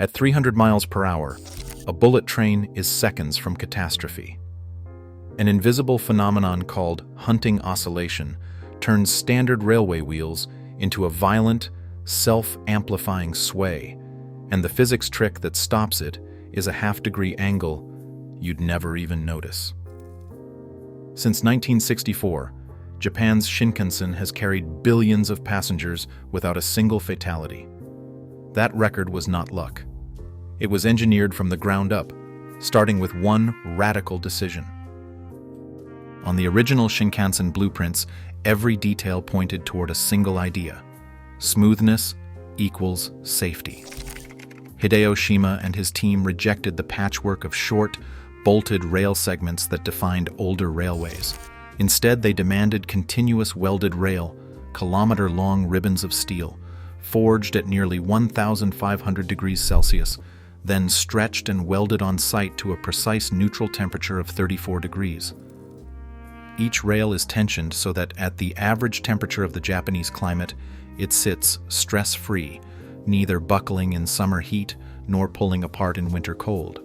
At 300 miles per hour, a bullet train is seconds from catastrophe. An invisible phenomenon called hunting oscillation turns standard railway wheels into a violent, self-amplifying sway, and the physics trick that stops it is a half-degree angle you'd never even notice. Since 1964, Japan's Shinkansen has carried billions of passengers without a single fatality. That record was not luck. It was engineered from the ground up, starting with one radical decision. On the original Shinkansen blueprints, every detail pointed toward a single idea: smoothness equals safety. Hideo Shima and his team rejected the patchwork of short, bolted rail segments that defined older railways. Instead, they demanded continuous welded rail, kilometer-long ribbons of steel, forged at nearly 1,500 degrees Celsius, then stretched and welded on site to a precise neutral temperature of 34 degrees. Each rail is tensioned so that at the average temperature of the Japanese climate, it sits stress-free, neither buckling in summer heat nor pulling apart in winter cold.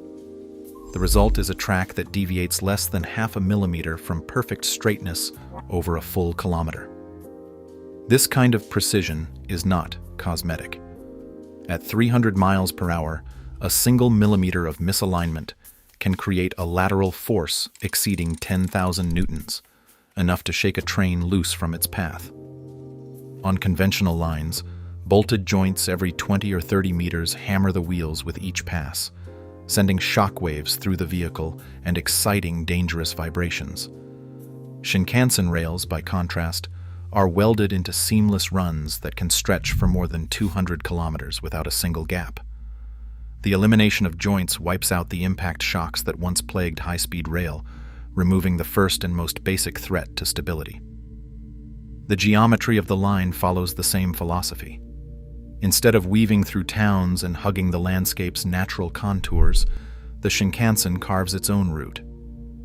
The result is a track that deviates less than half a millimeter from perfect straightness over a full kilometer. This kind of precision is not cosmetic. At 300 miles per hour, a single millimeter of misalignment can create a lateral force exceeding 10,000 newtons, enough to shake a train loose from its path. On conventional lines, bolted joints every 20 or 30 meters hammer the wheels with each pass, sending shock waves through the vehicle and exciting dangerous vibrations. Shinkansen rails, by contrast, are welded into seamless runs that can stretch for more than 200 kilometers without a single gap. The elimination of joints wipes out the impact shocks that once plagued high-speed rail, removing the first and most basic threat to stability. The geometry of the line follows the same philosophy. Instead of weaving through towns and hugging the landscape's natural contours, the Shinkansen carves its own route.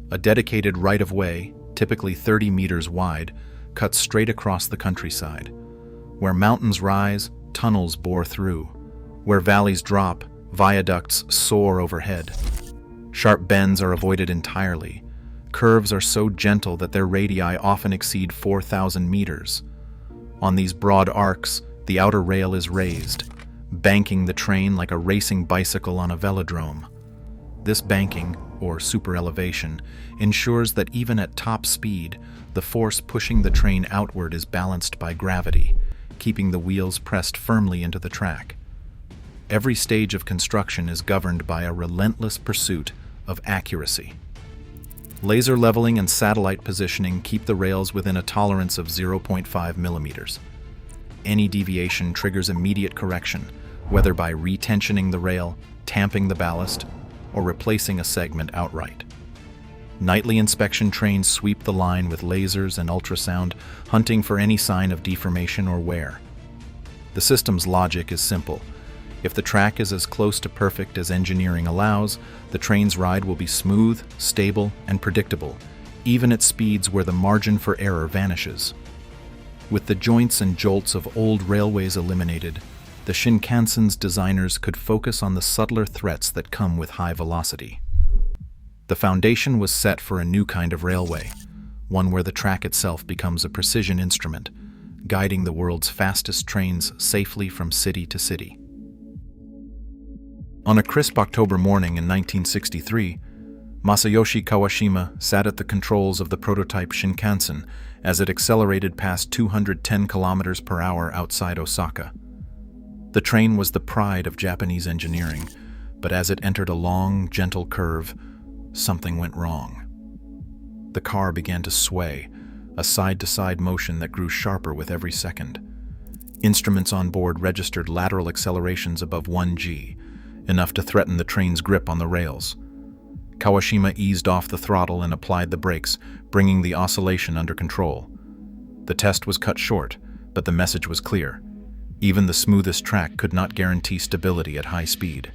A dedicated right-of-way, typically 30 meters wide, cuts straight across the countryside. Where mountains rise, tunnels bore through. Where valleys drop, viaducts soar overhead. Sharp bends are avoided entirely. Curves are so gentle that their radii often exceed 4,000 meters. On these broad arcs, the outer rail is raised, banking the train like a racing bicycle on a velodrome. This banking, or superelevation, ensures that even at top speed, the force pushing the train outward is balanced by gravity, keeping the wheels pressed firmly into the track. Every stage of construction is governed by a relentless pursuit of accuracy. Laser leveling and satellite positioning keep the rails within a tolerance of 0.5 millimeters. Any deviation triggers immediate correction, whether by retensioning the rail, tamping the ballast, or replacing a segment outright. Nightly inspection trains sweep the line with lasers and ultrasound, hunting for any sign of deformation or wear. The system's logic is simple. If the track is as close to perfect as engineering allows, the train's ride will be smooth, stable, and predictable, even at speeds where the margin for error vanishes. With the joints and jolts of old railways eliminated, the Shinkansen's designers could focus on the subtler threats that come with high velocity. The foundation was set for a new kind of railway, one where the track itself becomes a precision instrument, guiding the world's fastest trains safely from city to city. On a crisp October morning in 1963, Masayoshi Kawashima sat at the controls of the prototype Shinkansen as it accelerated past 210 kilometers per hour outside Osaka. The train was the pride of Japanese engineering, but as it entered a long, gentle curve, something went wrong. The car began to sway, a side-to-side motion that grew sharper with every second. Instruments on board registered lateral accelerations above 1 g, enough to threaten the train's grip on the rails. Kawashima eased off the throttle and applied the brakes, bringing the oscillation under control. The test was cut short, but the message was clear. Even the smoothest track could not guarantee stability at high speed.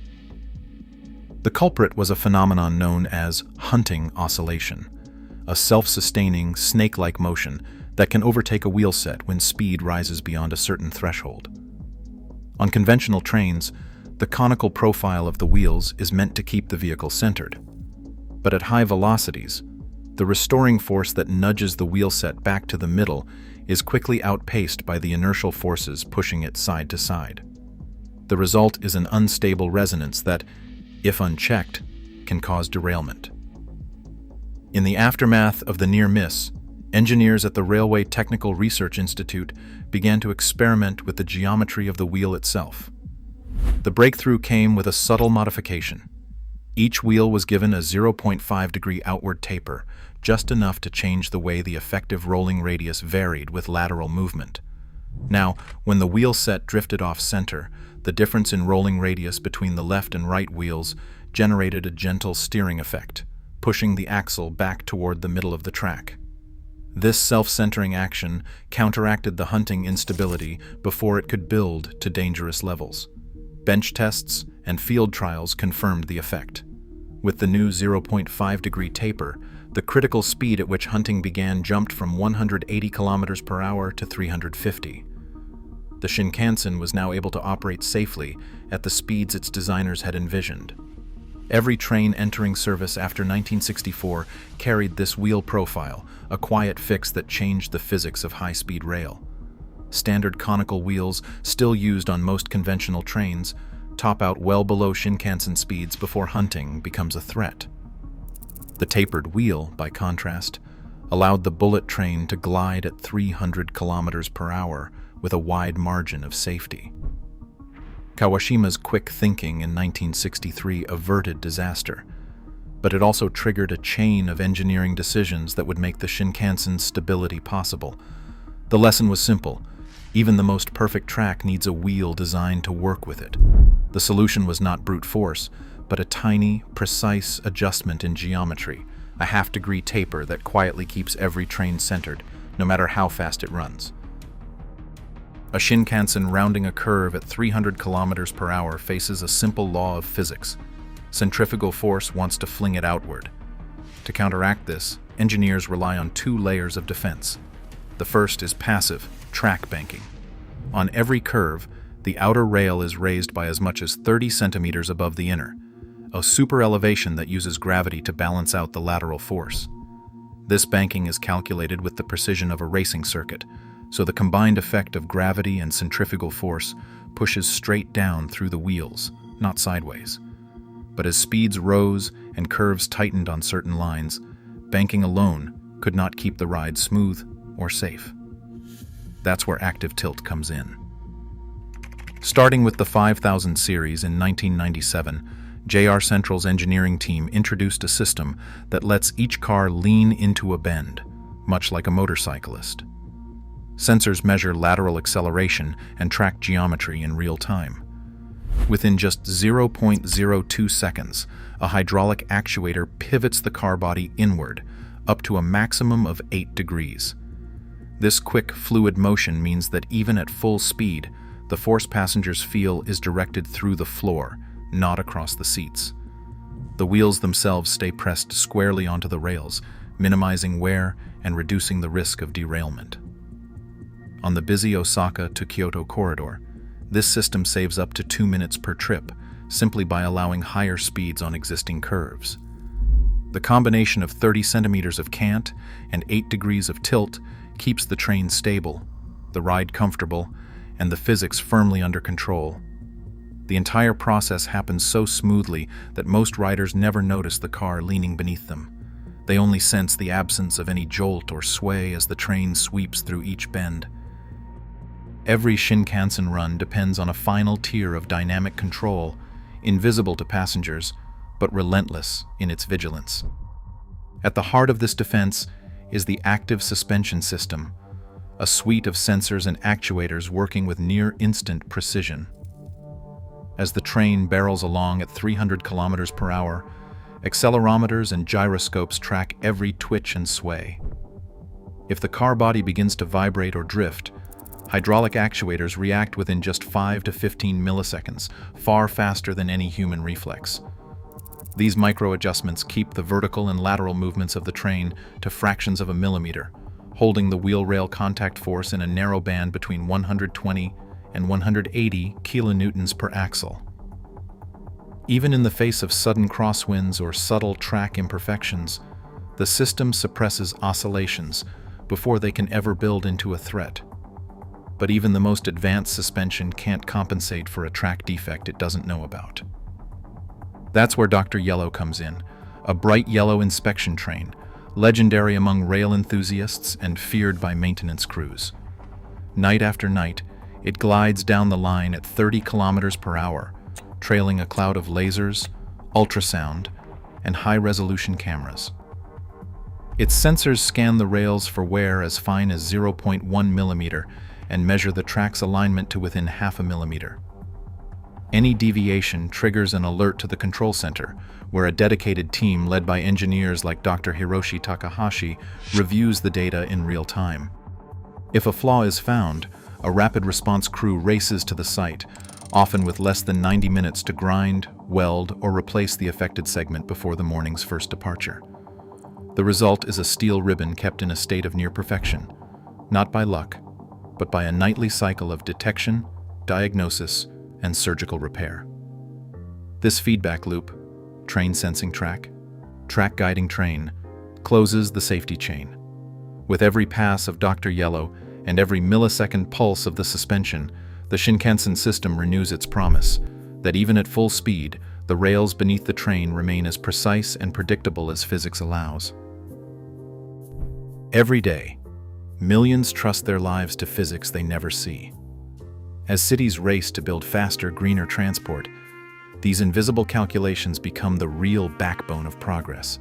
The culprit was a phenomenon known as hunting oscillation, a self-sustaining, snake-like motion that can overtake a wheelset when speed rises beyond a certain threshold. On conventional trains, The conical profile of the wheels is meant to keep the vehicle centered. But at high velocities, the restoring force that nudges the wheel set back to the middle is quickly outpaced by the inertial forces pushing it side to side. The result is an unstable resonance that, if unchecked, can cause derailment. In the aftermath of the near miss, engineers at the Railway Technical Research Institute began to experiment with the geometry of the wheel itself. The breakthrough came with a subtle modification. Each wheel was given a 0.5-degree outward taper, just enough to change the way the effective rolling radius varied with lateral movement. Now, when the wheel set drifted off-center, the difference in rolling radius between the left and right wheels generated a gentle steering effect, pushing the axle back toward the middle of the track. This self-centering action counteracted the hunting instability before it could build to dangerous levels. Bench tests and field trials confirmed the effect. With the new 0.5-degree taper, the critical speed at which hunting began jumped from 180 kilometers per hour to 350. The Shinkansen was now able to operate safely at the speeds its designers had envisioned. Every train entering service after 1964 carried this wheel profile, a quiet fix that changed the physics of high-speed rail. Standard conical wheels, still used on most conventional trains, top out well below Shinkansen speeds before hunting becomes a threat. The tapered wheel, by contrast, allowed the bullet train to glide at 300 kilometers per hour with a wide margin of safety. Kawashima's quick thinking in 1963 averted disaster, but it also triggered a chain of engineering decisions that would make the Shinkansen's stability possible. The lesson was simple. Even the most perfect track needs a wheel designed to work with it. The solution was not brute force, but a tiny, precise adjustment in geometry, a half-degree taper that quietly keeps every train centered, no matter how fast it runs. A Shinkansen rounding a curve at 300 kilometers per hour faces a simple law of physics. Centrifugal force wants to fling it outward. To counteract this, engineers rely on two layers of defense. The first is passive, track banking. On every curve, the outer rail is raised by as much as 30 centimeters above the inner, a super elevation that uses gravity to balance out the lateral force. This banking is calculated with the precision of a racing circuit, so the combined effect of gravity and centrifugal force pushes straight down through the wheels, not sideways. But as speeds rose and curves tightened on certain lines, banking alone could not keep the ride smooth or safe. That's where active tilt comes in. Starting with the 5000 series in 1997, JR Central's engineering team introduced a system that lets each car lean into a bend, much like a motorcyclist. Sensors measure lateral acceleration and track geometry in real time. Within just 0.02 seconds, a hydraulic actuator pivots the car body inward, up to a maximum of 8 degrees. This quick, fluid motion means that even at full speed, the force passengers feel is directed through the floor, not across the seats. The wheels themselves stay pressed squarely onto the rails, minimizing wear and reducing the risk of derailment. On the busy Osaka to Kyoto corridor, this system saves up to 2 minutes per trip, simply by allowing higher speeds on existing curves. The combination of 30 centimeters of cant and 8 degrees of tilt keeps the train stable, the ride comfortable, and the physics firmly under control. The entire process happens so smoothly that most riders never notice the car leaning beneath them. They only sense the absence of any jolt or sway as the train sweeps through each bend. Every Shinkansen run depends on a final tier of dynamic control, invisible to passengers, but relentless in its vigilance. At the heart of this defense is the active suspension system, a suite of sensors and actuators working with near-instant precision. As the train barrels along at 300 kilometers per hour, accelerometers and gyroscopes track every twitch and sway. If the car body begins to vibrate or drift, hydraulic actuators react within just 5 to 15 milliseconds, far faster than any human reflex. These micro-adjustments keep the vertical and lateral movements of the train to fractions of a millimeter, holding the wheel-rail contact force in a narrow band between 120 and 180 kilonewtons per axle. Even in the face of sudden crosswinds or subtle track imperfections, the system suppresses oscillations before they can ever build into a threat. But even the most advanced suspension can't compensate for a track defect it doesn't know about. That's where Dr. Yellow comes in, a bright yellow inspection train, legendary among rail enthusiasts and feared by maintenance crews. Night after night, it glides down the line at 30 kilometers per hour, trailing a cloud of lasers, ultrasound, and high-resolution cameras. Its sensors scan the rails for wear as fine as 0.1 millimeter and measure the track's alignment to within half a millimeter. Any deviation triggers an alert to the control center, where a dedicated team led by engineers like Dr. Hiroshi Takahashi reviews the data in real time. If a flaw is found, a rapid response crew races to the site, often with less than 90 minutes to grind, weld, or replace the affected segment before the morning's first departure. The result is a steel ribbon kept in a state of near perfection, not by luck, but by a nightly cycle of detection, diagnosis, and surgical repair. This feedback loop, train sensing track, track guiding train, closes the safety chain. With every pass of Dr. Yellow and every millisecond pulse of the suspension, the Shinkansen system renews its promise that even at full speed, the rails beneath the train remain as precise and predictable as physics allows. Every day, millions trust their lives to physics they never see. As cities race to build faster, greener transport, these invisible calculations become the real backbone of progress.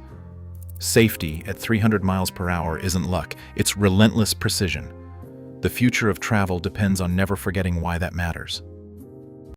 Safety at 300 miles per hour isn't luck, it's relentless precision. The future of travel depends on never forgetting why that matters.